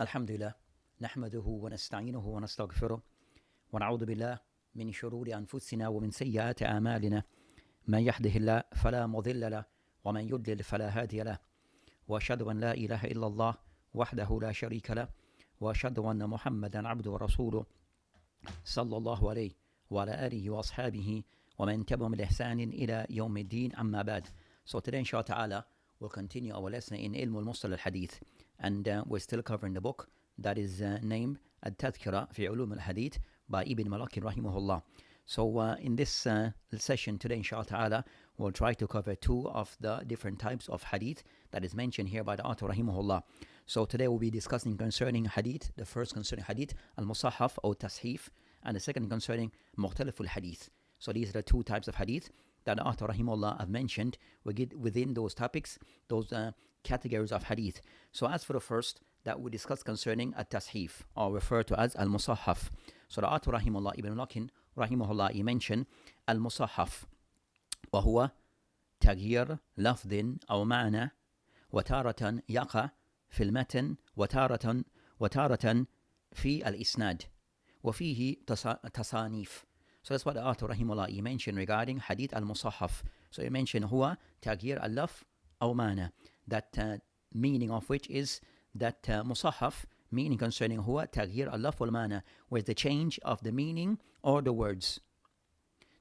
الحمد لله نحمده ونستعينه ونستغفره ونعوذ بالله من شرور أنفسنا ومن سيئات أعمالنا من يهده الله فلا مضل له ومن يضلل فلا هادي له وأشهد أن لا إله إلا الله وحده لا شريك له وأشهد أن محمدا عبده ورسوله صلى الله عليه وعلى آله وأصحابه ومن تبعهم بإحسان إلى يوم الدين أما بعد. So today inshallah ta'ala we'll continue our lesson in Ilm al-Hadith, and we're still covering the book that is named At-Timithi fi Ulum al-Hadith by Ibn Malaki rahimahullah. So in this session today inshallah ta'ala we'll try to cover two of the different types of hadith that is mentioned here by the author rahimahullah. So today we'll be discussing concerning hadith, the first concerning hadith al-musahaf or tashif, and the second concerning muktalif al-hadith. So these are the two types of hadith that the author rahimahullah have mentioned within those topics, those categories of hadith. So as for the first that we discuss concerning at-tashif, or referred to as al-musahaf. So the author rahimahullah Ibn Lakin rahimahullah he mentioned al-musahaf وهو تغيير لفظ أو معنى وتارة يقع في المتن وتارة في الإسناد وفيه تصانيف. So that's what the author rahimahullah he mentioned regarding hadith al-musahaf. So he mentioned هو تغيير اللفظ أو معنى, that meaning of which is that musahaf, meaning concerning هو تغيير اللفظ والمعنى, where the change of the meaning or the words.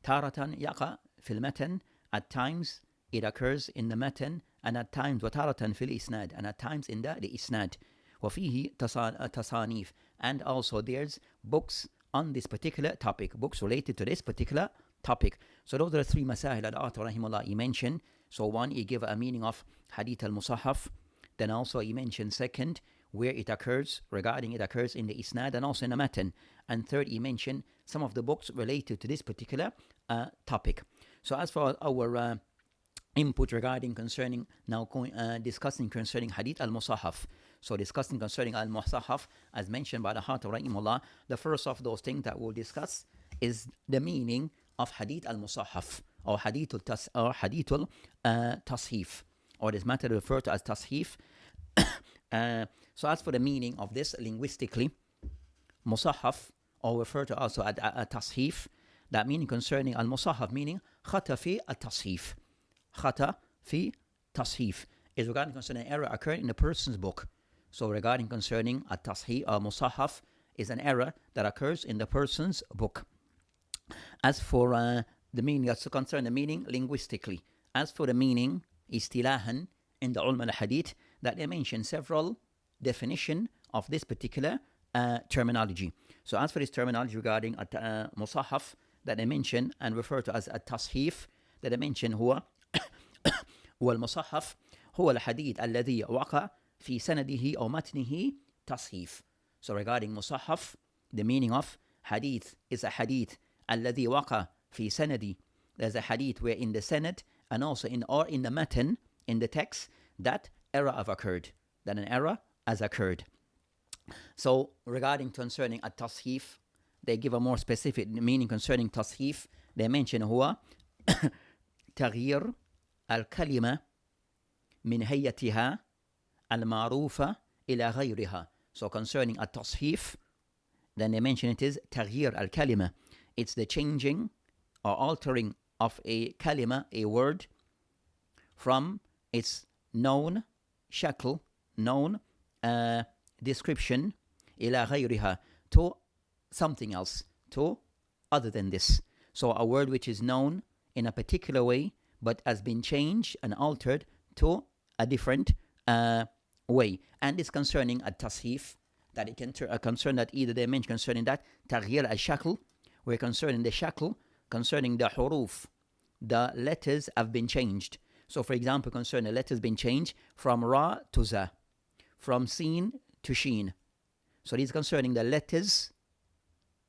تارة يقع في المتن, at times it occurs in the matan, and at times وتارة في الإسناد, and at times in the إسناد. وفيه تصانيف, and also there's books on this particular topic, books related to this particular topic. So those are the three masahil that the author rahimahullah he mentioned. So one, he gave a meaning of hadith al-musahaf. Then also he mentioned second, where it occurs, regarding it occurs in the isnad and also in the matan. And third, he mentioned some of the books related to this particular topic. So as for our input regarding concerning now discussing concerning hadith al-musahaf. So discussing concerning al-musahaf, as mentioned by the author rahimahullah, the first of those things that we'll discuss is the meaning of hadith al-musahaf, or hadith al-tashif, or this matter referred to as tashif. So as for the meaning of this linguistically, musahaf, or referred to also as tashif, that meaning concerning al-musahaf, meaning khata fi al-tashif. Khata fi tashif is regarding concerning an error occurring in a person's book. So regarding concerning at-tashif or musahaf is an error that occurs in the person's book. As for the meaning, that's concerned the meaning linguistically. As for the meaning istilahan in the ulama al-hadith, that they mention several definition of this particular terminology. So as for this terminology regarding musahaf that they mention and refer to as at-tashif, that they mention هو المصحف هو الحديث الذي وقع في سنده أو متنه تصحيف. So regarding musahaf, the meaning of hadith is a hadith الذي وقع في سندي. There's a hadith where in the sanad and also in the matan, in the text, that error have occurred, that an error has occurred. So regarding concerning at-tashif, they give a more specific meaning concerning tashif. They mention هو تغيير الكلمة من هيئتها المعروفة إلى غيرها. So concerning at-tashif, then they mention it is تغيير الكلمة. It's the changing or altering of a kalima, a word, from its known shakl, known description, إلى غيرها, to something else, to other than this. So a word which is known in a particular way, but has been changed and altered to a different way. And it's concerning at-tashif, that it can concern that either they mention concerning that تغيير الشكل, where concerning the shakl, concerning the huruf, the letters have been changed. So for example, concerning the letters been changed from ra to za, from sin to sheen. So this is concerning the letters,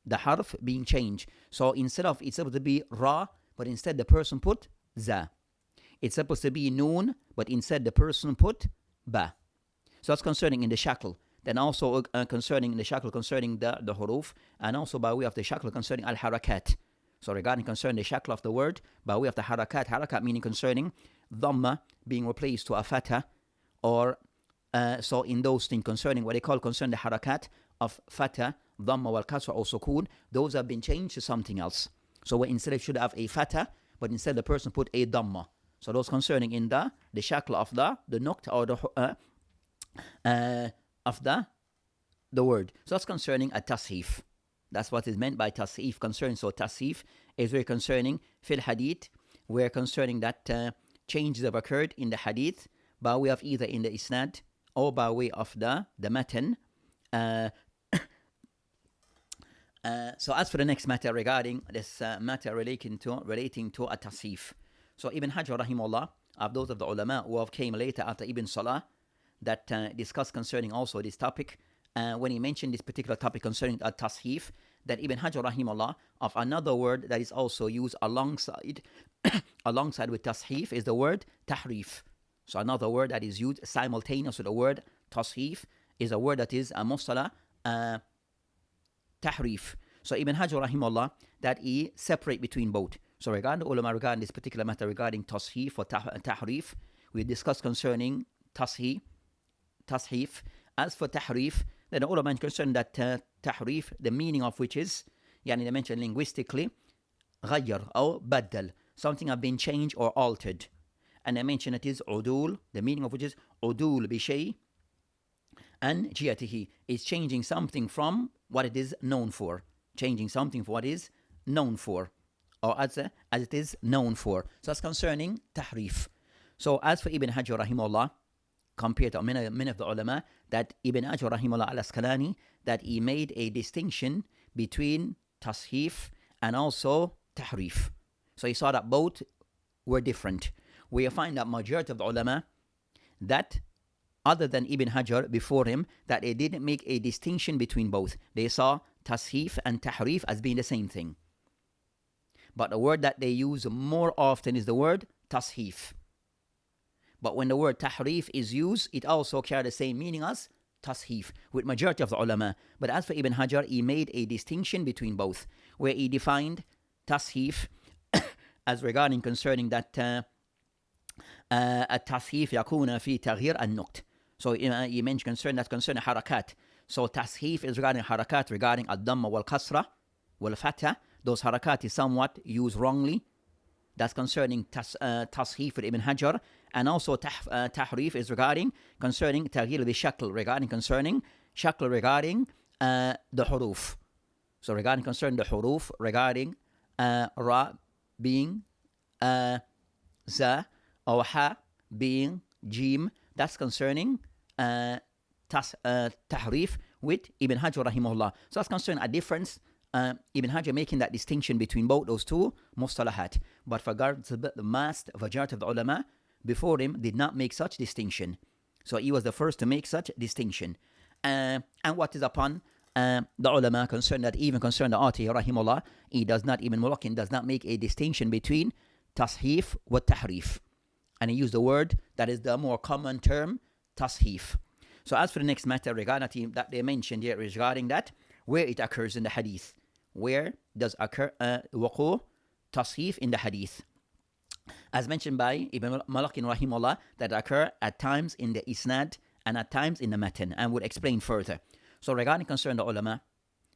the harf being changed. So instead of, it's supposed to be ra, but instead the person put za. It's supposed to be noon, but instead the person put ba. So that's concerning in the shakl. Then also concerning the shakl, concerning the huruf, and also by way of the shakl concerning al-harakat. So regarding concerning the shakl of the word, by way of the harakat meaning concerning dhamma being replaced to a fatha, or So in those things concerning what they call concern the harakat of fatha, dhamma wal kasra or sukun, those have been changed to something else. So instead it should have a fatha, but instead the person put a dhamma. So those concerning in the shakl of the nukt or the word. So that's concerning a tasheef. That's what is meant by tasheef concerning. So tasheef is very concerning fil hadith, where concerning that changes have occurred in the hadith by way of either in the isnad or by way of the matan. So as for the next matter regarding this matter relating to a tasheef. So Ibn Hajar rahimahullah, of those of the ulama who have came later after Ibn Salah, that discussed concerning also this topic, when he mentioned this particular topic concerning a tasheef, that Ibn Hajar rahimahullah, of another word that is also used alongside with tasheef is the word tahrif. So another word that is used simultaneous with the word tasheef is a word that is a mustalah tahrif. So Ibn Hajar rahimahullah, that he separate between both. So regarding the ulama regarding this particular matter regarding tasheef or tahrif, we discussed concerning tasheef. As for tahrif, then the ulama concerned that tahrif, the meaning of which is, yani they mentioned linguistically, غير or badal, something have been changed or altered. And they mentioned it is udul, the meaning of which is udul bishay and jiyatihi, is changing something from what it is known for. Changing something for what is known for, or as it is known for. So that's concerning tahrif. So as for Ibn Hajar rahimahullah, compared to many of the ulama, that Ibn Hajar rahimahullah al-Asqalani, that he made a distinction between tasheef and also tahrif. So he saw that both were different. We find that majority of the ulama, that other than Ibn Hajar before him, that they didn't make a distinction between both. They saw tasheef and tahrif as being the same thing. But the word that they use more often is the word tasheef. But when the word tahrif is used, it also carries the same meaning as tasheef with majority of the ulama. But as for Ibn Hajar, he made a distinction between both, where he defined tasheef as regarding concerning that التسهيف يكون في تغيير النقط. So he mentioned concerning harakat. So tasheef is regarding harakat, regarding ad-damma wal kasra wal fatha. Those harakat is somewhat used wrongly. That's concerning tasheef with Ibn Hajar. And also tahrif is regarding concerning taghyir al-shakl, regarding concerning shakl, regarding the huruf. So regarding concerning the huruf, regarding ra being za, or ha being jim, that's concerning tahrif with Ibn Hajar rahimahullah. So that's concerning a difference. Ibn Hajar making that distinction between both those two mustalahat. But for the vast majority of the ulama before him did not make such distinction. So he was the first to make such distinction. And what is upon the ulama concerned, that even concerned the Ati rahimahullah, he does not, even Mulakin does not make a distinction between tasheef wa tahrif. And he used the word that is the more common term, tasheef. So as for the next matter regarding that they mentioned here is regarding that, where it occurs in the hadith. Where does occur wuqu' tasheef in the hadith? As mentioned by Ibn Malakin rahimahullah, that occur at times in the isnad and at times in the matan, and would explain further. So regarding concerning the ulama,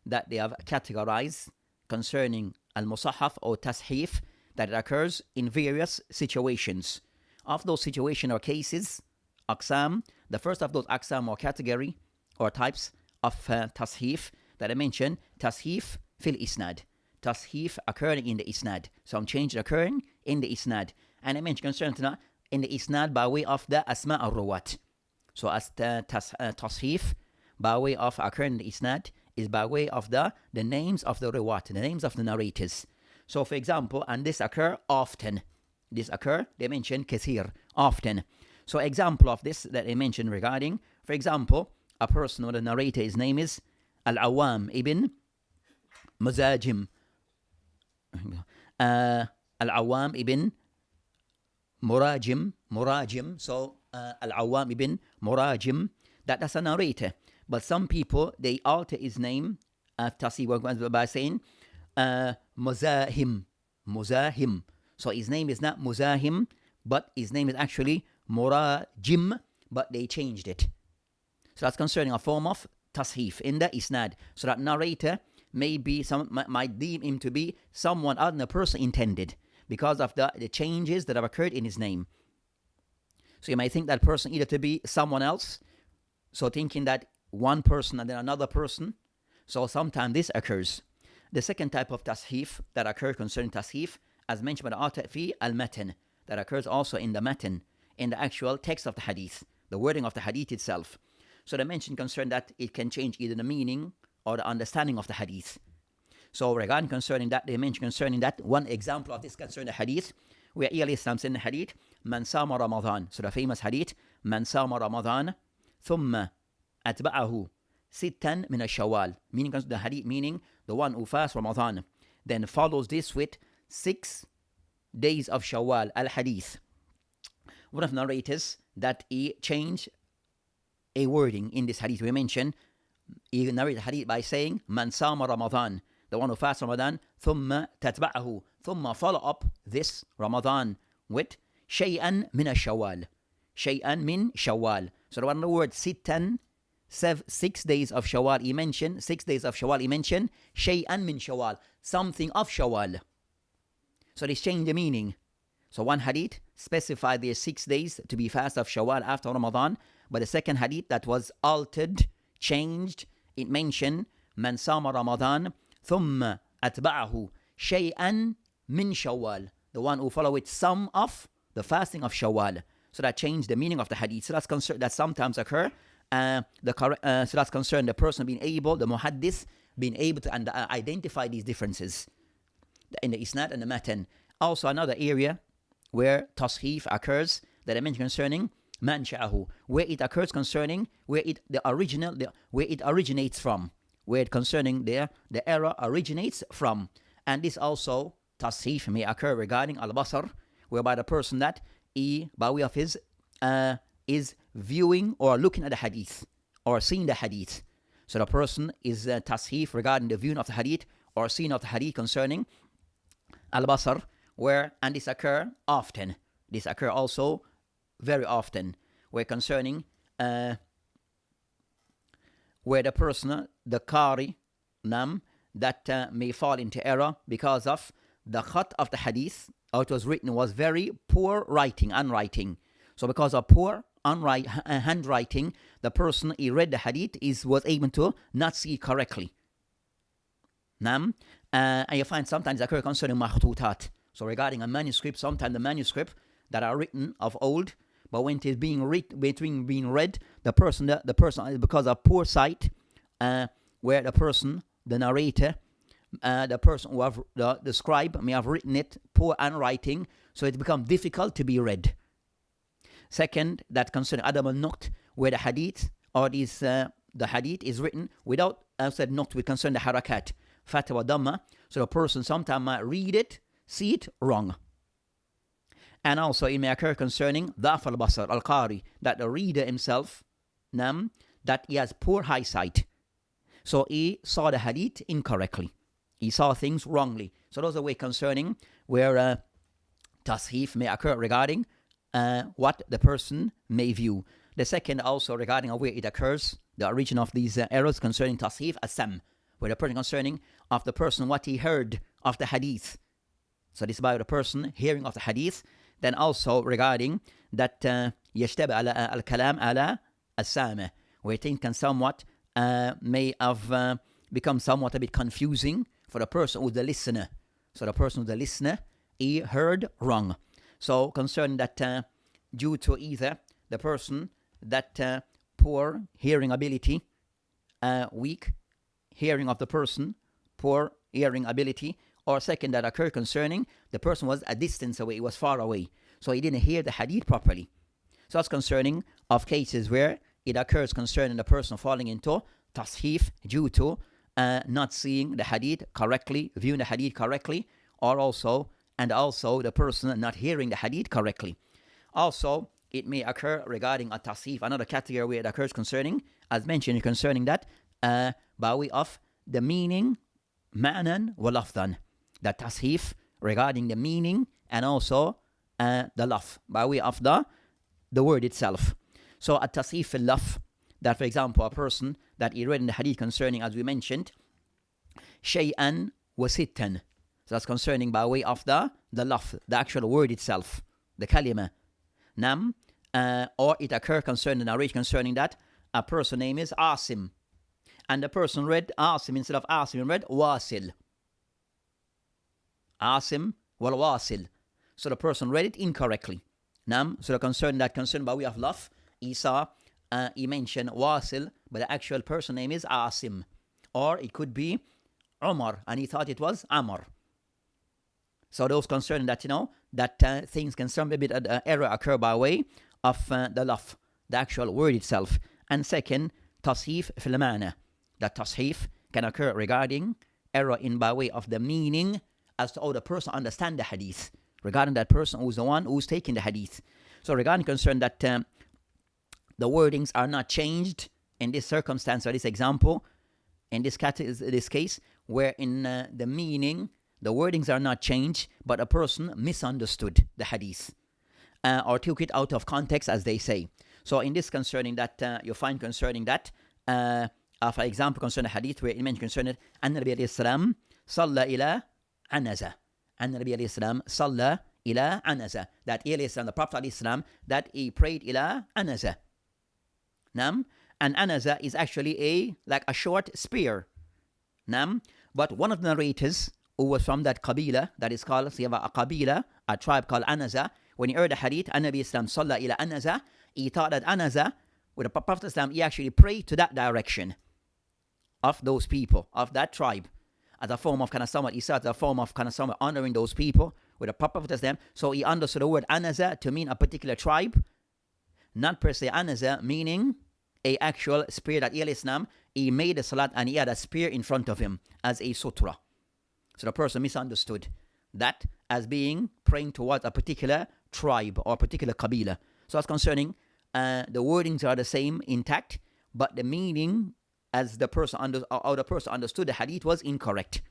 that they have categorized concerning al-musahaf or tasheef, that it occurs in various situations. Of those situations or cases, aqsam, the first of those aqsam or category or types of tasheef that I mentioned, tasheef fil isnad. Tasheef occurring in the isnad. Some change occurring in the isnad. And I mentioned concerning in the isnad by way of the asma al-ruwat. So as tasheef by way of occurring in the isnad is by way of the names of the ruwat, the names of the narrators. So for example, and this occur often. This occur, they mention kathir, often. So example of this that they mentioned regarding, for example, a person or the narrator, his name is Al-Awwam ibn Muzajim. Al-Awwam ibn Murajim. So Al-Awwam ibn Murajim, that's a narrator. But some people, they alter his name by saying Muzahim. So his name is not Muzahim, but his name is actually Murajim, but they changed it. So that's concerning a form of tashif in the isnad. So that narrator might deem him to be someone other than the person intended because of the changes that have occurred in his name. So you may think that person either to be someone else, so thinking that one person and then another person. So sometimes this occurs. The second type of tashif that occurs concerning tashif, as mentioned by the author, fi al-matan, that occurs also in the matan, in the actual text of the hadith, the wording of the hadith itself. So they mention concerning that it can change either the meaning or the understanding of the hadith. So regarding concerning that, they mention concerning that one example of this concerning the hadith, where Islam said in the hadith, Man sama Ramadan. So the famous hadith, Man sama Ramadan, thumma atba'ahu sittan min al-shawwal. Meaning the hadith, meaning the one who fasts Ramadan, then follows this with 6 days of Shawwal, al-hadith. One of the narrators that he changed a wording in this hadith. We mentioned, he narrated the hadith by saying, Man sama Ramadan, the one who fasts Ramadan, thumma tatba'ahu, thumma follow up this Ramadan with shay'an min al-shawwal. Shay'an min shawwal. So the one word sittan, 6 days of Shawwal he mentioned, 6 days of Shawwal he mentioned, shay'an min shawwal, something of Shawwal. So this changed the meaning. So one hadith specified the 6 days to be fast of Shawwal after Ramadan, but the second hadith that was altered, changed, it mentioned Man sama Ramadan thumma atba'ahu shay'an min Shawwal, the one who follow it some of the fasting of Shawwal. So that changed the meaning of the hadith. So that sometimes occur. So that's concerned the person being able, the muhaddith, being able to identify these differences in the isnad and the matan. Also another area where tashif occurs that I mentioned concerning mansha'ahu, where it occurs concerning where it originates from, where it concerning the error originates from. And this also tashif may occur regarding al-basar, whereby the person that he, by way of his is viewing or looking at the hadith or seeing the hadith. So the person is tashif regarding the viewing of the hadith or seeing of the hadith concerning al-basar, and this occur often. This occur also very often, where concerning where the person, the qari, that may fall into error because of the khat of the hadith, how it was written was very poor handwriting. So because of poor handwriting, the person he read the hadith was able to not see correctly. And you find sometimes occur concerning makhtutat. So regarding a manuscript, sometimes the manuscript that are written of old, but when it is being read, the person because of poor sight, where the person, the narrator, the person who have the scribe may have written it poor handwriting, so it becomes difficult to be read. Second, that concerning Adam al-Nuqt, where the hadith or the hadith is written without Nuqt, with concern the harakat, fatwa dhamma, so the person sometimes might read it, see it wrong. And also it may occur concerning dhaf al-basar, al-qari, that the reader himself, that he has poor eyesight. So he saw the hadith incorrectly. He saw things wrongly. So those are ways concerning where tashif may occur regarding what the person may view. The second also regarding where it occurs, the origin of these errors concerning tashif, as-sam, where the person concerning of the person what he heard of the hadith. So this is by the person hearing of the hadith. Then also regarding that yashtab al-kalam ala as-samih, where things can somewhat may have become somewhat a bit confusing for the person who's the listener. So the person who's the listener, he heard wrong. So concerning that due to either the person that poor hearing ability, weak hearing of the person, poor hearing ability, or second that occurred concerning the person was a distance away, he was far away, so he didn't hear the hadith properly. So that's concerning of cases where it occurs concerning the person falling into tashif due to not seeing the hadith correctly, viewing the hadith correctly, or also the person not hearing the hadith correctly. Also, it may occur regarding a tashif, another category where it occurs concerning, as mentioned, concerning that by way of the meaning, ma'nan wa lafdan, the tashif regarding the meaning and also the laf, by way of the word itself. So a tashif al-laf, that, for example, a person that he read in the hadith concerning, as we mentioned, shay'an wa sittan. So that's concerning by way of the lafz, the actual word itself, the kalima. Nam, or it occurred concerning the narration concerning that a person name is Asim. And the person read Asim instead of Asim, read Wasil. Asim wal Wasil. So the person read it incorrectly. Nam, so the concern by way of lafz, he mentioned Wasil, but the actual person name is Asim. Or it could be Umar, and he thought it was Amr. So those concerning that, that things can some bit error occur by way of the lafz, the actual word itself. And second, tashif fil ma'na. That tashif can occur regarding error in by way of the meaning as to how the person understand the hadith, regarding that person who's the one who's taking the hadith. So regarding concern that the wordings are not changed in this circumstance or this example, in this case, where in the meaning, the wordings are not changed, but a person misunderstood the hadith or took it out of context, as they say. So in this concerning that, you find concerning that, for example, concerning the hadith, where it mentioned concerning An-Nabi alayhi salam salla ila anaza. An-Nabi alayhi salam salla ila anaza. That the Prophet alayhi salam, that he prayed ila anaza. Nam, and anaza is actually like a short spear. Nam, but one of the narrators who was from that qabila, that is called, so you have a qabila, a tribe called Anaza, when he heard the hadith, An-Nabi Islam salla ila Anaza, he thought that Anaza, with the Prophet Islam, he actually prayed to that direction of those people, of that tribe, as a form of kind of somewhat, he saw as a form of kind of somewhat honoring those people with the Prophet Islam. So he understood the word Anaza to mean a particular tribe, not per se Anaza meaning a actual spear that Islam, he made a salat and he had a spear in front of him as a sutra. So the person misunderstood that as being praying towards a particular tribe or a particular qabila. So that's concerning the wordings are the same, intact, but the meaning as the person understood the hadith was incorrect.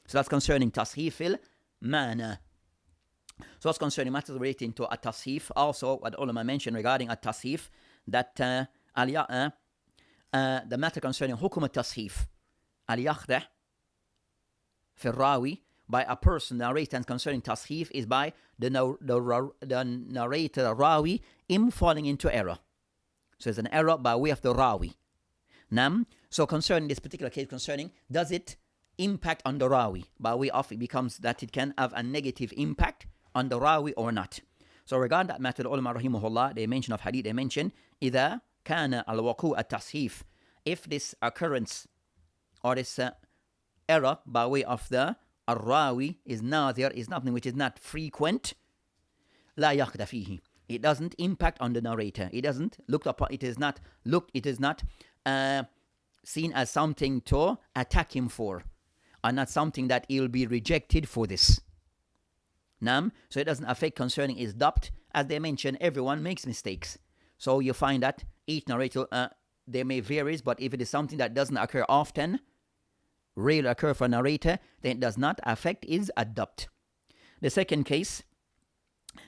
So that's concerning tashif mana. So that's concerning matters relating to at-tashif. Also, what ulama mentioned regarding at-tashif, that the matter concerning hukum at-tashif, al-yakhdah fi rawi, by a person narrating concerning tashif is by the narrator, rawi, him falling into error. So it's an error by way of the rawi. Nam. So concerning this particular case, concerning does it impact on the rawi by way of it becomes that it can have a negative impact on the rawi or not. So regarding that matter, the ulama rahimahullah, they mention of hadith, they mention إذا كان الوقوع التصحيف, if this occurrence or this error by way of the rawi is nadir, is nothing which is not frequent, لا يخد فيه, it doesn't impact on the narrator. It doesn't looked upon. It is not seen as something to attack him for, or not something that he'll be rejected for this. Nam, so it doesn't affect concerning his dabt. As they mentioned, everyone makes mistakes. So you find that each narrator, they may vary, but if it is something that doesn't occur often, rarely occur for a narrator, then it does not affect his dabt. The second case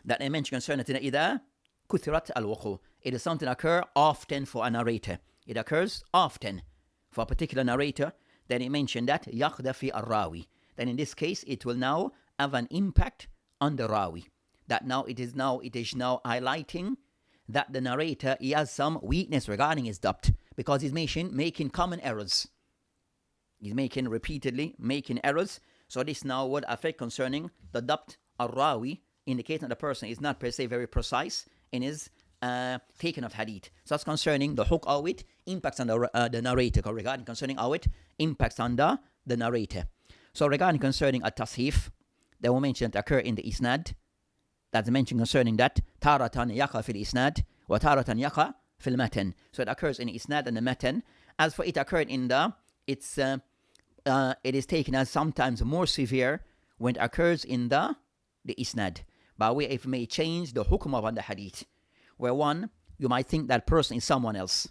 that I mentioned concerning إذا كثرت الوقوع, it is something that occurs often for a narrator. It occurs often for a particular narrator. Then he mentioned that يخد في الراوي. Then in this case, it will now have an impact on the rawi. That now it is now highlighting that the narrator, he has some weakness regarding his dabt, because he's making common errors. He's repeatedly making errors. So this now would affect concerning the dabt al-rawi, indicating that the person is not per se very precise in his taking of hadith. So that's concerning the hook, how it impacts on the narrator, regarding concerning how it impacts on the narrator. So regarding concerning at-tashif, they will mention that occur in the isnad. That's mentioned concerning that taratan yaqa fil isnad wa taratan yaqa fil matan. So it occurs in the isnad and the matan. As for it occurred in the, it is taken as sometimes more severe when it occurs in the isnad, by way it may change the hukum of the hadith, where one, you might think that person is someone else,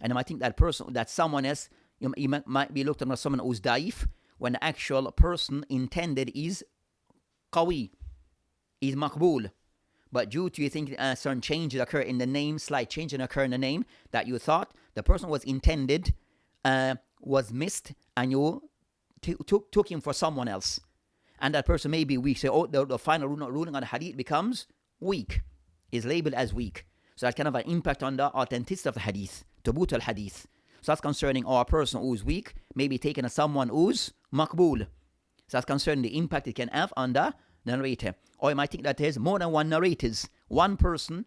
and you might think that someone else, you might be looked at as someone who's daif, when the actual person intended is qawi, is maqbool, but due to you think certain changes occur in the name, slight changes occur in the name, that you thought the person was intended was missed, and you took him for someone else, and that person may be weak. So the final ruling on the hadith becomes weak, is labeled as weak. So that's kind of an impact on the authenticity of the hadith, thubut al-hadith. So that's concerning a person who's weak, maybe taken as someone who's maqbool. So that's concerning the impact it can have on the narrator. Or you might think that there's more than one narrators, one person,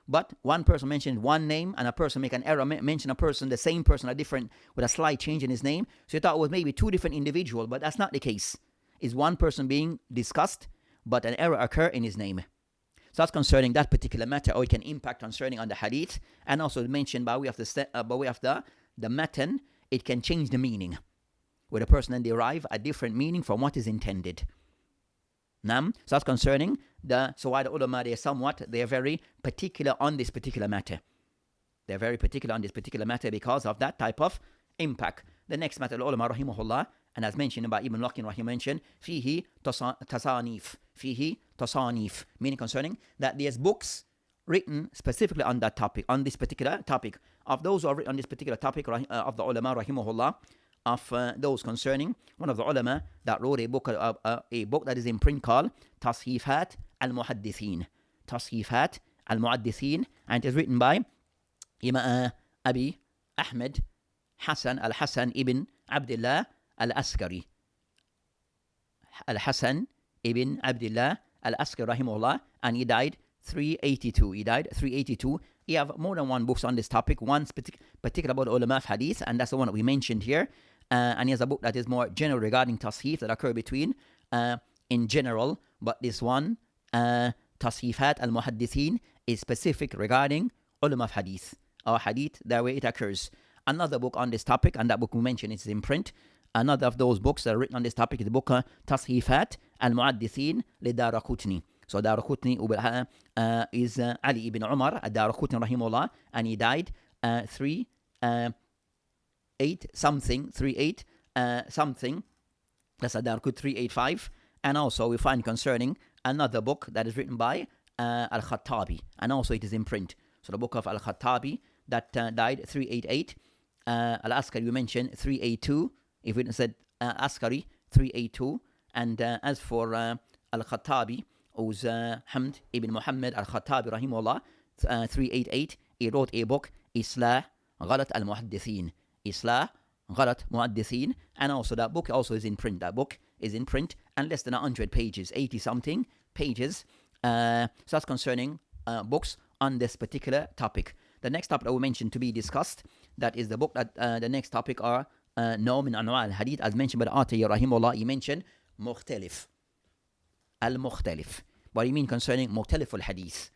but one person mentioned one name, and a person make an error, mention a person, the same person, a different, with a slight change in his name. So you thought it was maybe two different individuals, but that's not the case. It's one person being discussed, but an error occur in his name. So that's concerning that particular matter, or it can impact concerning on the hadith, and also mentioned by way of the matan, it can change the meaning, where the person then derive a different meaning from what is intended. So that's concerning so why the ulama, they're very particular on this particular matter. They're very particular on this particular matter because of that type of impact. The next matter, the ulama rahimahullah, and as mentioned by Ibn Laqin rahimahullah, mentioned, fihi tasanif, meaning concerning that there's books written specifically on that topic, on this particular topic. Of those who are written on this particular topic of the ulama rahimahullah, of those concerning, one of the ulama that wrote a book that is in print called Tasheefat al-Muhaddithin. Tasheefat al-Muhaddithin, and it is written by Imam Abi Ahmed Hassan al-Hassan ibn Abdullah al-Askari. Al-Hassan ibn Abdullah al-Askari rahimahullah, and he died 382. He have more than one books on this topic, one particular about ulama of hadith, and that's the one that we mentioned here. And he has a book that is more general regarding tasheef that occur between in general, but this one, Tasheefat al-Muhaddithin, is specific regarding ulama of hadith, or hadith, that way it occurs. Another book on this topic, and that book we mentioned is in print. Another of those books that are written on this topic is the book Tasheefat al-Muhaddithin li-Daraqutni. So Daraqutni is Ali ibn Umar al-Daraqutni rahimahullah, and he died 38 something. That's a Daraqut 385. And also we find concerning another book that is written by Al-Khattabi, and also it is in print. So the book of Al-Khattabi that died 388. Al-Askari we mentioned 382. If we said Askari 382, and as for Al-Khattabi, who's Hamd ibn Muhammad al-Khattabi rahimahullah, 388, he wrote a book, Islah Ghalat al-Muhaddithin. Islah Ghalat Muhaddithin, and also that book also is in print. That book is in print, and less than 100 pages, 80 something pages. So that's concerning books on this particular topic. The next topic that we mentioned to be discussed, that is the book that the next topic are Naw min Anwa' al-Hadith, as mentioned by the author rahimahullah. He mentioned muktalif. Al-Mukhtalif. What do you mean concerning muktalif al-Hadith?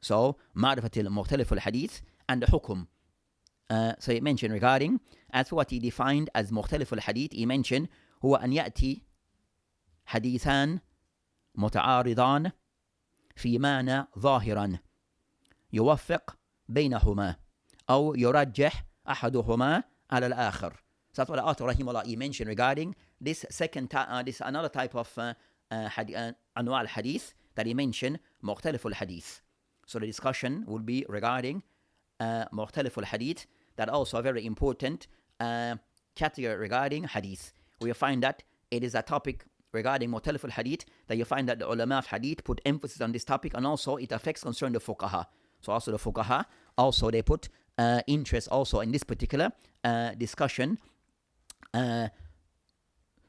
So, ma'rifatil muktalif al-Hadith and the hukum. So he mentioned regarding, as for what he defined as muktalif al-Hadith, he mentioned, huwa an ya'ti hadithan muta'aridan fi mana ظاهرا يوفق بينهما أو يرجح أحدهما على الآخر. So that's what the author rahimahullah he mentioned regarding this another type of Anwa' al-Hadith that he mentioned, muktalif al-Hadith. So the discussion will be regarding muktalif al-Hadith, that also a very important category regarding Hadith. We find that it is a topic regarding muktalif al-Hadith that you find that the ulama of Hadith put emphasis on this topic, and also it affects concern the fuqaha. So also the fuqaha, also they put interest also in this particular discussion.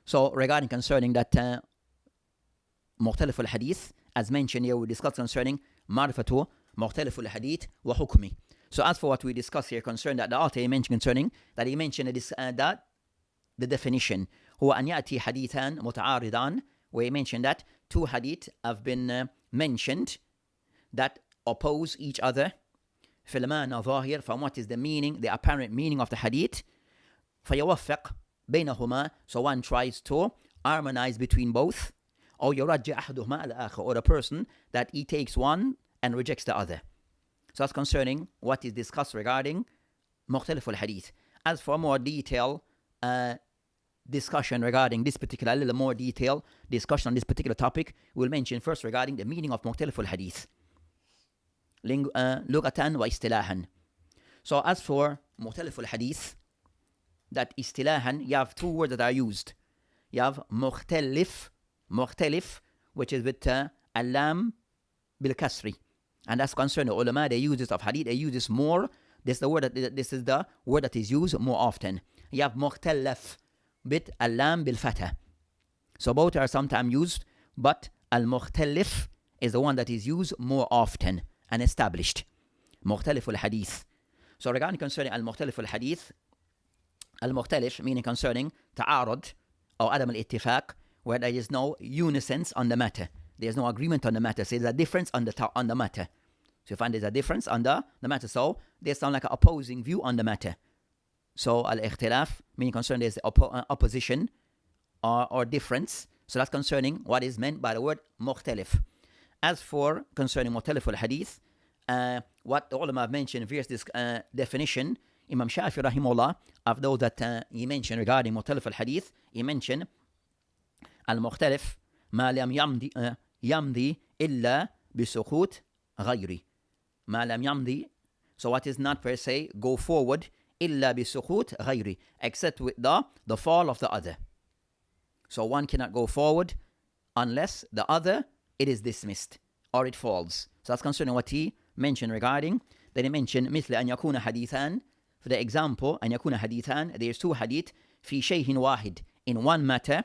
So regarding concerning that muktalif al-Hadith, as mentioned here, we discussed concerning ma'rifatu muktalif al-Hadith wa hukmi. So as for what we discussed here concerning that the author mentioned concerning that, he mentioned that the definition, huwa an ya'ti hadithan muta'aridan, where he mentioned that two hadith have been mentioned that oppose each other, fil ma'na zahir, from what is the meaning, the apparent meaning of the hadith, fayawafiq baynahuma, so one tries to harmonize between both, or yurajji ahaduhuma al-akhar, or a person that he takes one and rejects the other. So that's concerning what is discussed regarding muktalif al-Hadith. As for more detailed discussion regarding this particular, a little more detailed discussion on this particular topic, we'll mention first regarding the meaning of muktalif al-Hadith. لغة واصطلاحا. So as for مختلف الحديث, that istilahan, you have two words that are used. You have مختلف, which is with اللام بالكسر, and that's concerning ulama. They use this of hadith, they use this more. This is the word that is used more often. You have مختلف with اللام بالفتح. So both are sometimes used, but al-mukhtalif is the one that is used more often and established. مختلف الحديث. So regarding concerning al-mukhtalif al-hadith, al-mukhtalif meaning concerning ta'arud or adam al-ittifaq, where there is no unison on the matter. There is no agreement on the matter. So there's a difference on the matter. So you find there's a difference on the matter. So there's some like an opposing view on the matter. So al-ikhtilaf meaning concerning there's opposition or difference. So that's concerning what is meant by the word mukhtalif. As for concerning mukhtalif al-hadith, what the ulama have mentioned, various definition, Imam Shafi rahimahullah, of those that he mentioned regarding mukhtalif al-hadith, he mentioned al-mukhtalif ma lam yamdi illa bisukut ghayri. Ma lam yamdi, so what is not per se go forward, illa bisukut ghayri, except with the fall of the other. So one cannot go forward unless the other, it is dismissed or it falls. So that's concerning what he mentioned regarding. Then he mentioned مثل أن يكون حديثان. For the example, أن يكون حديثان, there's two hadith في شيء واحد, in one matter.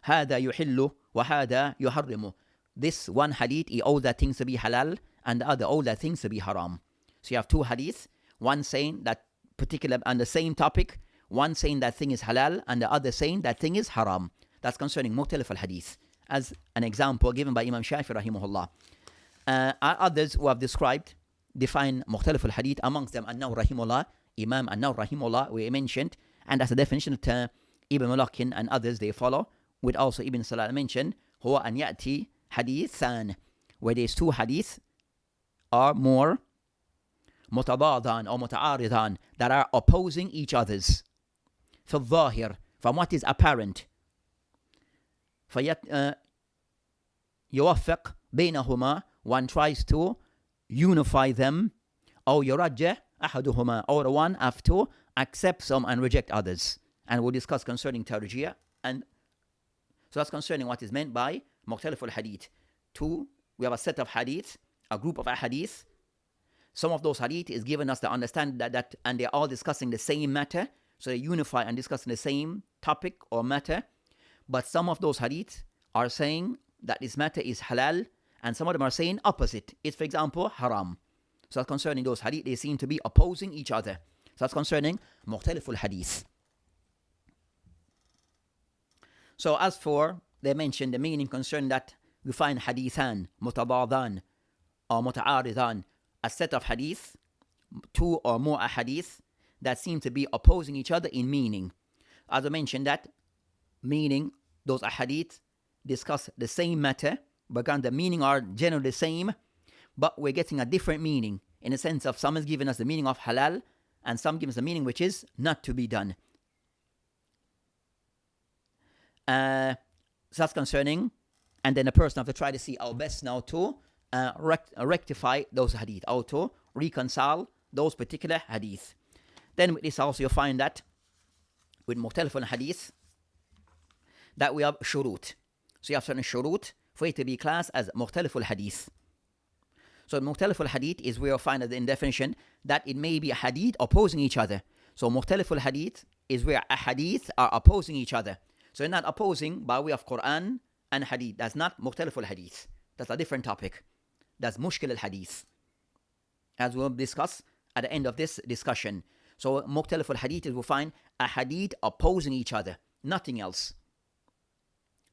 هذا يحل وهذا يحرم. This one hadith, he all that things to be halal, and the other all that things to be haram. So you have two hadith, one saying that particular on the same topic, one saying that thing is halal, and the other saying that thing is haram. That's concerning مختلف الحديث, as an example given by Imam Shafi rahimahullah. Others who have define مختلف الحديث, amongst them An-Nawawi rahimahullah, Imam An-Nawawi rahimahullah, we mentioned, and that's the definition that Ibn Mulakin and others they follow, with also Ibn Salah mentioned, هو أن يأتي حديثان, where there's two hadith or more, متضادان or متعارضان, that are opposing each others. في الظاهر, from what is apparent. يوفق بينهما, one tries to unify them, أو يرجح أحدهما, or one have to accept some and reject others. And we'll discuss concerning tarjih, and so that's concerning what is meant by مختلف الحديث. Two, we have a set of hadith, a group of hadith. Some of those hadith is given us the understanding that and they're all discussing the same matter, so they unify and discussing the same topic or matter. But some of those hadith are saying that this matter is halal, and some of them are saying opposite. It's, for example, haram. So that's concerning those hadith, they seem to be opposing each other. So that's concerning مختلف الحديث. So as for, they mentioned the meaning concerning that we find hadithan, mutadadan, or muta'aridan, a set of hadith, two or more hadith, that seem to be opposing each other in meaning. As I mentioned that, meaning, those hadith discuss the same matter, but the meaning are generally the same, but we're getting a different meaning, in the sense of some is giving us the meaning of halal, and some give us the meaning which is not to be done. So that's concerning, and then a person have to try to see our best now to rectify those hadith, or to reconcile those particular hadith. Then with this also you'll find that with mukhtalif hadith, that we have shurut. So you have certain shurut for it to be classed as mukhtalif hadith. So mukhtalif hadith is where you'll find in definition that it may be a hadith opposing each other. So mukhtalif hadith is where a hadith are opposing each other. So you're not opposing by way of Quran and hadith. That's not mukhtalif hadith. That's a different topic. That's mushkil al-hadith, as we'll discuss at the end of this discussion. So muktalif al-hadith is we'll find a hadith opposing each other, nothing else.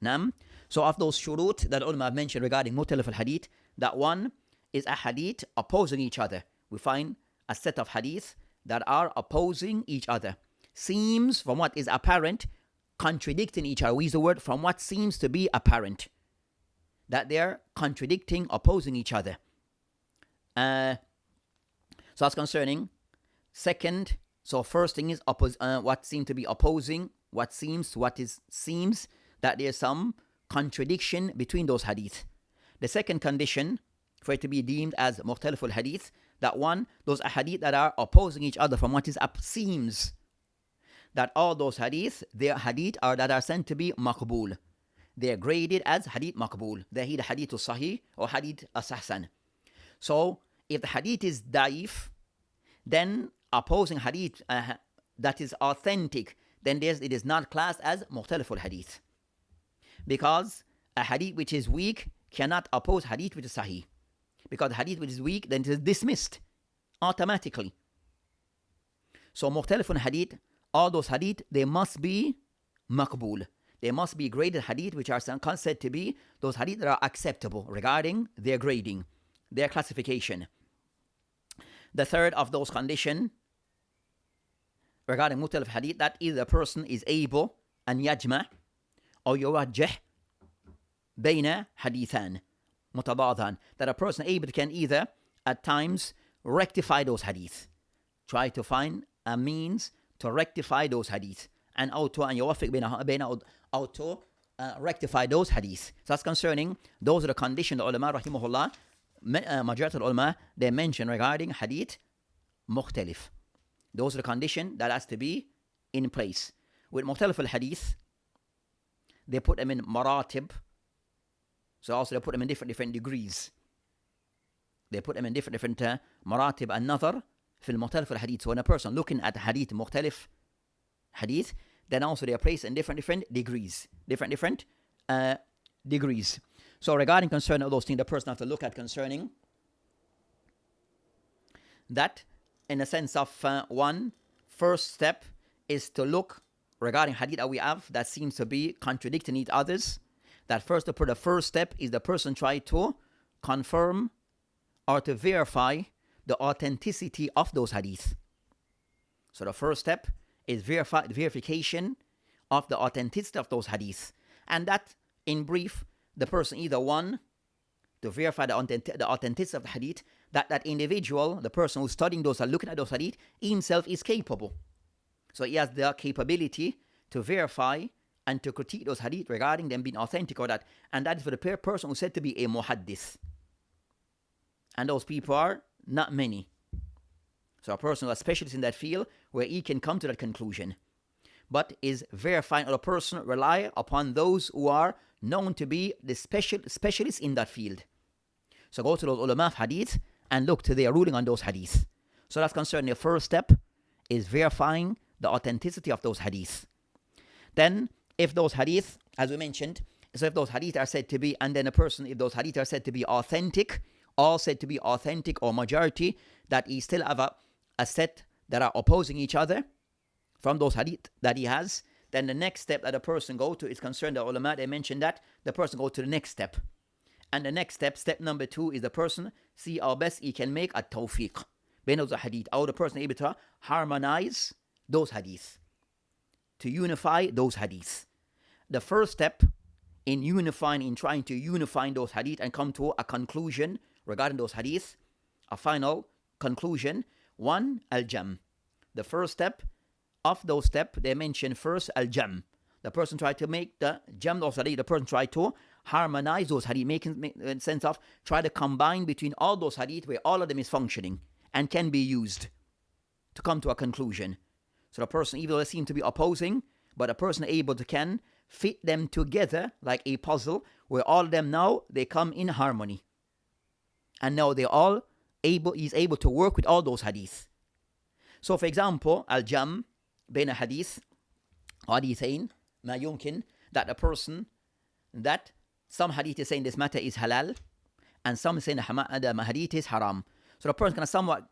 Nam. So of those shurut that ulama have mentioned regarding muktalif al-hadith, that one is a hadith opposing each other. We find a set of hadith that are opposing each other. Seems, from what is apparent, contradicting each other. We use the word from what seems to be apparent, that they're contradicting, opposing each other. So that's concerning. Second, so first thing is what seems to be opposing, what seems that there's some contradiction between those hadith. The second condition for it to be deemed as muktalif hadith. That one, those ahadith that are opposing each other from what is up seems that all those hadith, their hadith are that are sent to be maqbool. They are graded as hadith maqbool. They're either hadith sahih or hadith as-sahsan. So if the hadith is da'if, then opposing hadith that is authentic, then it is not classed as muktalif hadith. Because a hadith which is weak cannot oppose hadith which is sahih. Because hadith which is weak, then it is dismissed automatically. So muktalif hadith, all those hadith, they must be maqbool. They must be graded hadith which are said to be those hadith that are acceptable regarding their grading, their classification. The third of those conditions regarding muktalif hadith, that either the person is able an yajma or yurajjih bayna hadithan mutadadan, that a person able can either at times rectify those hadith, try to find a means to rectify those hadith, and auto and yuwafiq bayna auto rectify those hadith. So that's concerning, those are the conditions the ulama rahimahullah, majority of ulama, they mention regarding hadith mukhtalif. Those are the conditions that has to be in place. With mukhtalif al-hadith, they put them in maratib. So also they put them in different degrees. They put them in different maratib an-nazar fil mukhtalif al-hadith. So when a person looking at hadith mukhtalif hadith, then also they are placed in different degrees. Different degrees. So regarding concern of those things, the person has to look at concerning that, in a sense of one, first step is to look regarding hadith that we have that seems to be contradicting each others. That first, the first step is the person try to confirm or to verify the authenticity of those hadith. So the first step is verification of the authenticity of those hadith. And that, in brief, the person either one, to verify the authenticity of the hadith, that individual, the person who's studying those or looking at those hadith, himself is capable. So he has the capability to verify and to critique those hadith regarding them being authentic or that. And that is for the person who's said to be a muhaddith. And those people are not many. So a person who is a specialist in that field where he can come to that conclusion. But is verifying, or a person rely upon those who are known to be the specialists in that field. So go to those ulama of hadith and look to their ruling on those hadith. So that's concerning the first step is verifying the authenticity of those hadith. Then if those hadith, as we mentioned, so if those hadith are said to be, and then a person, if those hadith are said to be authentic, all said to be authentic or majority, that he still have a set that are opposing each other from those hadith that he has, then the next step that a person go to is concerned, the ulama, they mentioned that, the person go to the next step. And the next step, step number 2, is the person see how best he can make a tawfiq between those hadith, how the person able to harmonize those hadith, to unify those hadith. The first step in unifying, in trying to unify those hadith and come to a conclusion regarding those hadith, a final conclusion, one, al-jam. The first step of those steps, they mention first al-jam. The person tried to make the jam of hadith, the person tried to harmonize those hadith, making in sense of try to combine between all those hadith where all of them is functioning and can be used to come to a conclusion. So the person, even though they seem to be opposing, but a person able to can fit them together like a puzzle where all of them now, they come in harmony. And now they all able, he's able to work with all those hadith. So for example, al-jam bayna hadith, hadithain, ma yumkin, that a person, that some hadith is saying this matter is halal, and some saying the hadith is haram. So the person can somewhat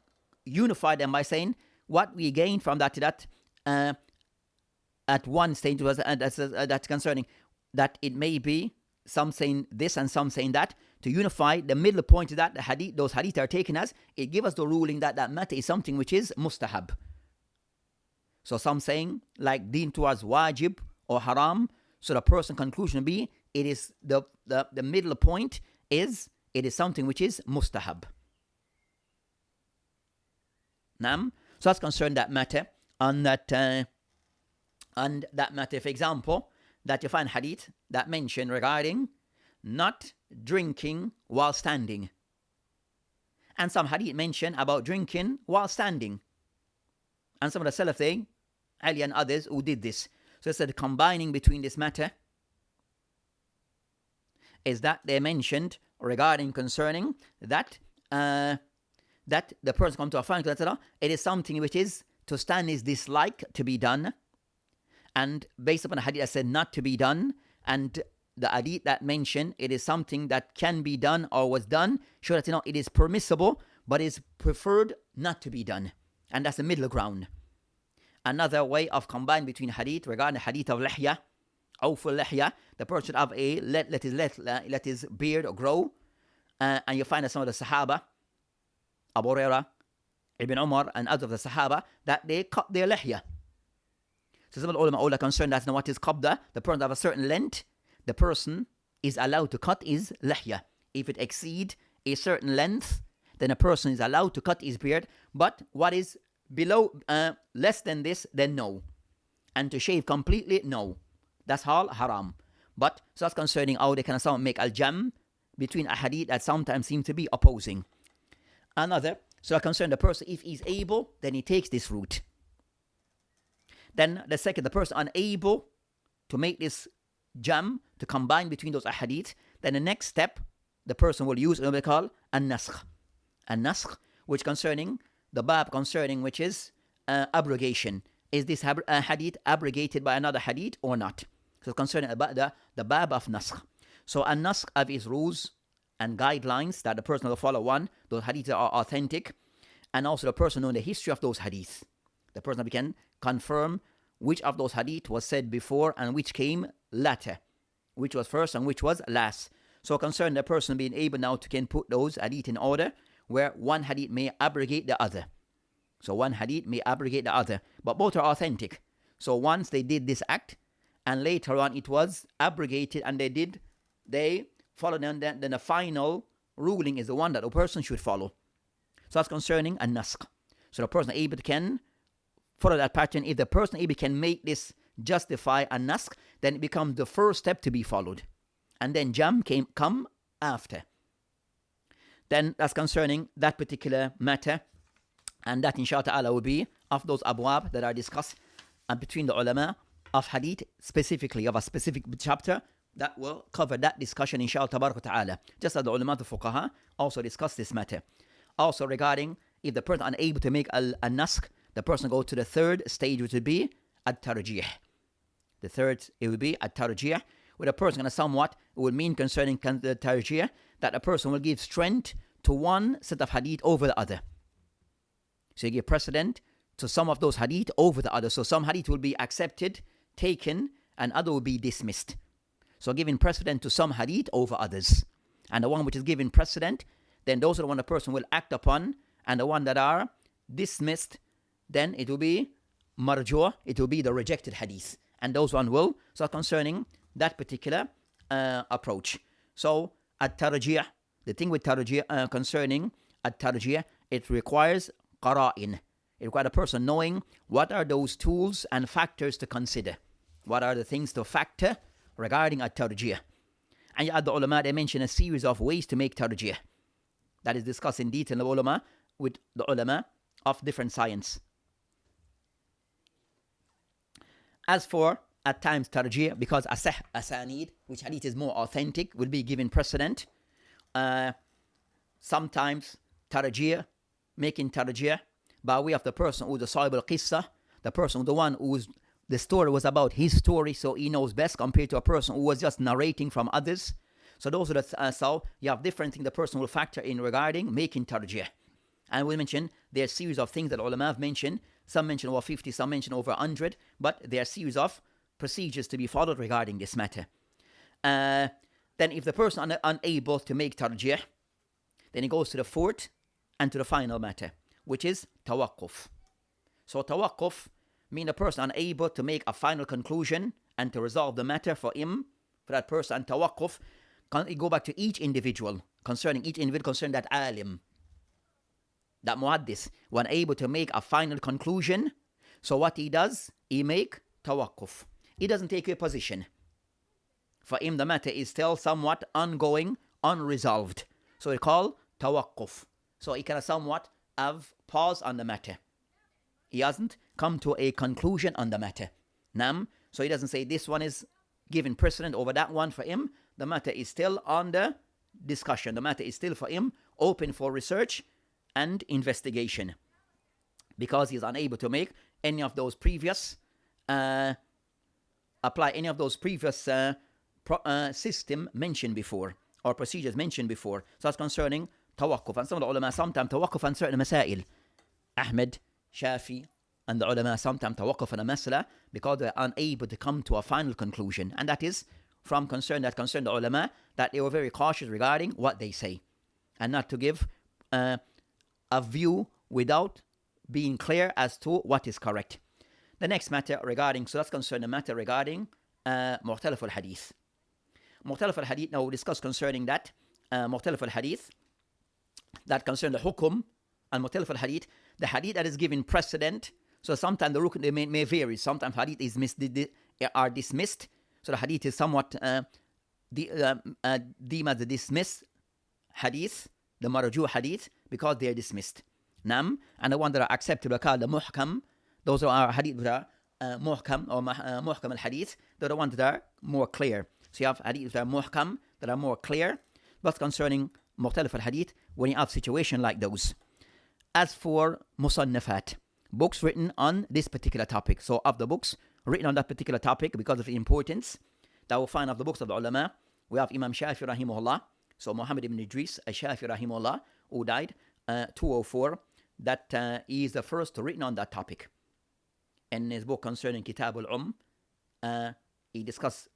unify them by saying what we gain from that at one stage was that's concerning that it may be some saying this and some saying that. To unify the middle point of that, the hadith, those hadith are taken as, it gives us the ruling that that matter is something which is mustahab. So some saying like deen towards wajib or haram. So the person conclusion will be it is the middle point is it is something which is mustahab. Nam. So that's concerned that matter on that matter. For example, that you find hadith that mention regarding not drinking while standing. And some hadith mention about drinking while standing. And some of the Salaf, they, Ali and others who did this. So it said combining between this matter is that they mentioned regarding concerning that that the person come to a final, it is something which is to stand is disliked to be done, and based upon a hadith that said not to be done, and the hadith that mentioned it is something that can be done or was done, show that it is permissible, but is preferred not to be done, and that's the middle ground. Another way of combining between hadith regarding the hadith of lihya, awful lihya, the person should have a let his beard grow, and you find that some of the Sahaba, Abu Hurairah, Ibn Umar, and others of the Sahaba, that they cut their lihya. So some of the ulama are concerned that what is qabda, the person of a certain length, the person is allowed to cut his lihya. If it exceed a certain length, then a person is allowed to cut his beard. But what is below, less than this, then no. And to shave completely, no. That's all haram. But so that's concerning how they can make al-jam between ahadith that sometimes seem to be opposing. Another, so concern the person, if he's able, then he takes this route. Then the second, the person unable to make this jam, to combine between those ahadith, then the next step, the person will use what we call an-naskh. An-naskh, which concerning, the bab concerning which is abrogation. Is this hadith abrogated by another hadith or not? So concerning about the bab of naskh. So an-naskh have its rules and guidelines that the person will follow. One, those hadiths are authentic, and also the person knowing the history of those hadiths. The person can confirm which of those hadith was said before and which came later, which was first and which was last. So concerning the person being able now to can put those hadith in order, where one hadith may abrogate the other. So one hadith may abrogate the other, but both are authentic. So once they did this act, and later on it was abrogated, and they followed, and then the final ruling is the one that the person should follow. So that's concerning a naskh. So the person able can follow that pattern. If the person able can make this justify a naskh, then it becomes the first step to be followed, and then jam come after. Then that's concerning that particular matter, and that inshallah ta'ala will be of those abwab that are discussed between the ulama of hadith, specifically of a specific chapter that will cover that discussion inshallah ta'ala. Just as the ulama of fuqaha also discuss this matter. Also regarding if the person unable to make a-naskh, the person go to the third stage, which would be at-tarjih. The third, it would be at-tarjih, where the person gonna somewhat, it would mean concerning the tarjih, that a person will give strength to one set of hadith over the other. So you give precedent to some of those hadith over the other. So some hadith will be accepted, taken, and other will be dismissed. So giving precedent to some hadith over others. And the one which is given precedent, then those are the one the person will act upon, and the one that are dismissed, then it will be marjua, it will be the rejected hadith. And those one will, so concerning that particular approach. So at-tarjih, the thing with tarjih, concerning at-tarjih, it requires qara'in. It requires a person knowing what are those tools and factors to consider. What are the things to factor regarding at-tarjih. And at the ulama, they mention a series of ways to make tarjih. That is discussed in detail in the ulama, with the ulama of different science. As for at times tarjih, because asanid, which hadith is more authentic, will be given precedent. Sometimes tarjih, making tarjih by way of the person who's the sahib al-qissa, the person, the one who's the story was about his story, so he knows best, compared to a person who was just narrating from others. So those are the so you have different things the person will factor in regarding making tarjih. And we mentioned there are a series of things that ulama have mentioned. Some mention over 50, some mention over 100, but there are a series of procedures to be followed regarding this matter. Then if the person is unable to make tarjih, then he goes to the fourth and to the final matter, which is tawaqquf. So tawaqquf means the person unable to make a final conclusion and to resolve the matter for him, for that person. And tawaqquf, go back to each individual, concerning that alim, that muhaddis, when able to make a final conclusion. So what he does, he make tawaqquf. He doesn't take a position. For him, the matter is still somewhat ongoing, unresolved. So we call tawaqquf. So he kind of somewhat have paused on the matter. He hasn't come to a conclusion on the matter. Nam. So he doesn't say this one is given precedent over that one for him. The matter is still under discussion. The matter is still for him open for research and investigation, because he's unable to make any of those previous apply any of those previous system mentioned before or procedures mentioned before. So that's concerning tawakkuf. And some of the ulama sometimes tawakkuf on certain masail. Ahmed, Shafi, and the ulama sometimes tawakkuf on a masala because they're unable to come to a final conclusion. And that is from concern that concerned the ulama, that they were very cautious regarding what they say and not to give a view without being clear as to what is correct. The next matter regarding, so that's concerned the matter regarding muktalif al-hadith. Muktalif al-hadith, now we'll discuss concerning that muktalif al-hadith, that concern the hukum and muktalif al-hadith, the hadith that is given precedent. So sometimes the rukn may vary. Sometimes hadith is are dismissed. So the hadith is somewhat deemed as the dismissed hadith, the marju hadith, because they are dismissed. Nam, and the one that are accepted are called the muhkam. Those are hadith that are muhkam or muhkam al-hadith. They're the ones that are more clear. So you have hadith that are muhkam, that are more clear. But concerning muktalif al-hadith, when you have situation like those. As for musannafat, books written on this particular topic. So of the books written on that particular topic because of the importance that we'll find of the books of the ulama, we have Imam Shafi rahimahullah. So Muhammad ibn Idris al-Shafi rahimahullah, who died 204. That he is the first written on that topic. In his book concerning Kitab al he discussed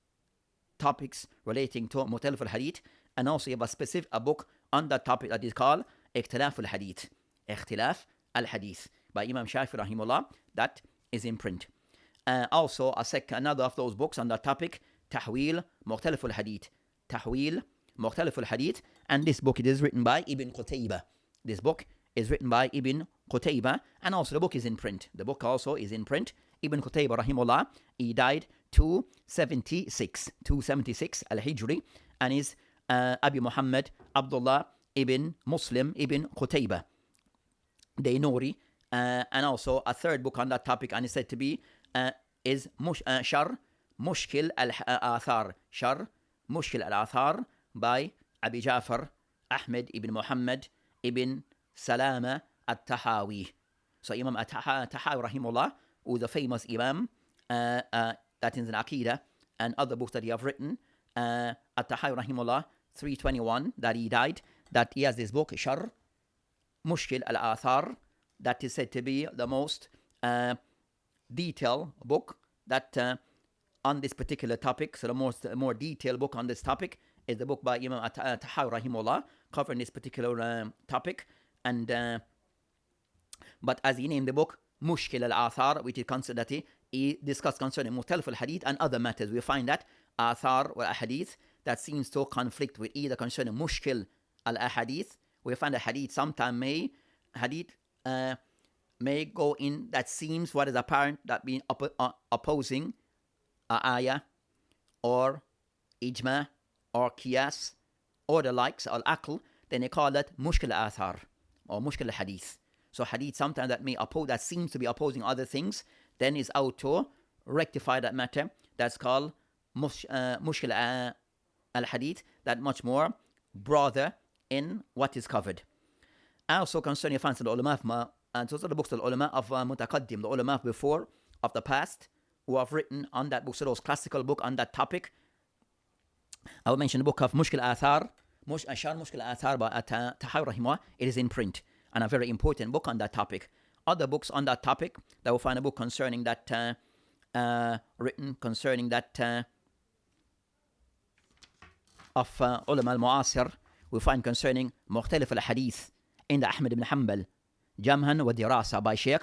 topics relating to muktalif al-hadith, and also he have a book on that topic that is called Ikhtilaf al-Hadith. Ikhtilaf al-Hadith by Imam Shafi rahimahullah, that is in print. Also another of those books on that topic, Tahwil Muktalif al-Hadith. Tahwil Muktalif al-Hadith, and this book it is written by Ibn Qutaybah. This book is written by Ibn Qutaybah, and also the book is in print. The book also is in print. Ibn Qutaybah rahimahullah, he died 276 al-Hijri, and is Abi Muhammad Abdullah ibn Muslim ibn Qutaybah Daynuri, and also a third book on that topic, and is said to be is Shar Mushkil al-Athar. Shar Mushkil al-Athar by Abi Ja'far Ahmed ibn Muhammad ibn Salama At-Tahawi. So Imam At-Tahawi rahimahullah, who is a famous Imam that is in Aqidah and other books that he have written. At-Tahawi rahimahullah, 321 that he died, that he has this book Shar Mushkil al-Athar, that is said to be the most detailed book that on this particular topic. So the more detailed book on this topic is the book by Imam At-Tahawi rahimahullah, covering this particular topic. And but as he named the book Mushkil al-Athar, which is considered that he discussed concerning muktalif al-hadith and other matters, we find that Athar or Ahadith that seems to conflict with either concerning Mushkil al-Ahadith. We find that hadith sometimes may go in that seems what is apparent that being opposing ayah or ijma or qiyas or the likes or aql, then they call that Mushkil al-Athar or Mushkil al-Hadith. So hadith sometimes that may oppose, that seems to be opposing other things, then is out to rectify that matter. That's called Mushkil al-Hadith, that much more broader in what is covered. Also concerning the ulama, and those are the books of the ulama of Mutaqaddim, the ulama before, of the past, who have written on that book, so those classical book on that topic. I will mention the book of Mushkil al-Athar, Shar Mushkil al-Athar by At-Tahawi rahimahullah. It is in print, and a very important book on that topic. Other books on that topic, that will find a book concerning that, written concerning that of ulama al-Mu'asir, we find concerning Muktalif al-Hadith in the Ahmad ibn Hanbal, Jamhan wa Dirasa by Sheikh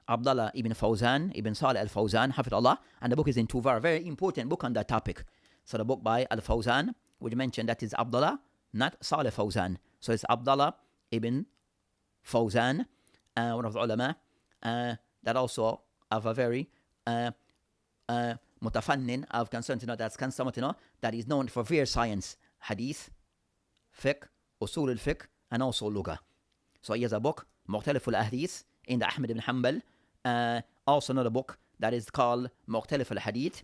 Abdullah ibn Fawzan, ibn Salih al-Fawzan, Hafidh and the book is in two very important book on that topic. So the book by al-Fawzan, which mentioned that is Abdullah, not Salih Fawzan. So it's Abdullah ibn Fawzan, one of the ulama, that also have a very mutafannin of concern to know that's someone to know that is known for various science, hadith, fiqh, usul al-fiqh, and also lugha. So he has a book, Muktalif al-Ahadith, in the Ahmad ibn Hanbal. Also another book that is called Muktalif al-Hadith,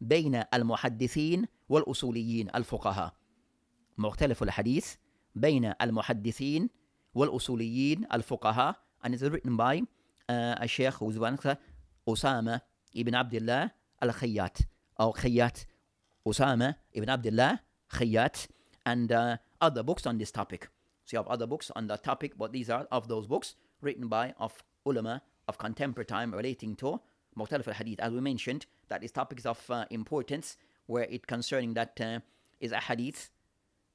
بين المحدثين والأصوليين الفقهاء. مختلف الحديث بين المحدثين والأصوليين الفقهاء, and it's written by a sheikh who's Usama ibn Abdullah al-Khayyat, or Khayyat, Usama ibn Abdullah Khayyat, and other books on this topic. So you have other books on that topic, but these are of those books written by of ulama of contemporary time relating to Muktalif al-Hadith. As we mentioned, that is topics of importance, where it concerning that is a hadith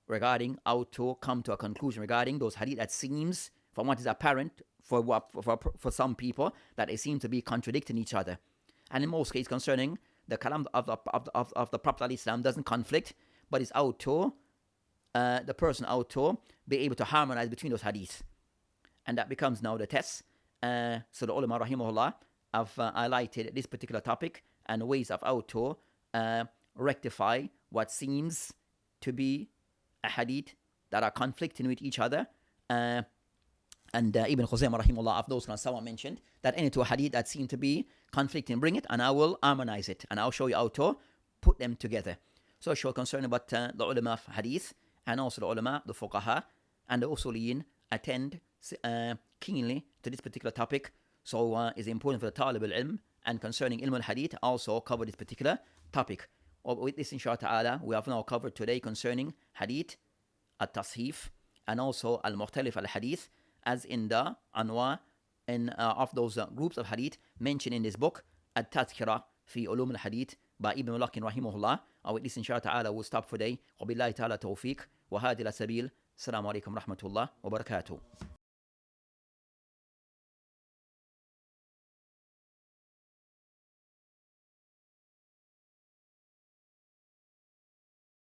regarding how to come to a conclusion regarding those hadith that seems, from what is apparent for some people, that they seem to be contradicting each other. And in most cases concerning the kalam of the Prophet ﷺ doesn't conflict, but it's out to the person out to be able to harmonize between those hadiths. And that becomes now the test. So the ulama rahimahullah have highlighted this particular topic and ways of how to rectify what seems to be a hadith that are conflicting with each other. And Ibn Khuzaymah rahimahullah, of those someone mentioned that any two hadith that seem to be conflicting, bring it and I will harmonize it and I'll show you how to put them together. So a show concerning about the ulama of hadith, and also the ulama, the fuqaha, and the usuliyin attend keenly to this particular topic. So it's important for the talib al-ilm, and concerning ilm al-hadith also cover this particular topic. With this, inshallah ta'ala, we have now covered today concerning hadith, at-tasheef, and also al-mukhtalif al-hadith, as in the anwa of those groups of hadith mentioned in this book, At-Tadhkira fi ulum al-hadith by Ibn Mulakin rahimahullah. With this, inshallah ta'ala, we'll stop for today. Wa billahi ta'ala tawfiq wa hadi la sabil. Assalamu alaikum rahmatullah wa barakatuh.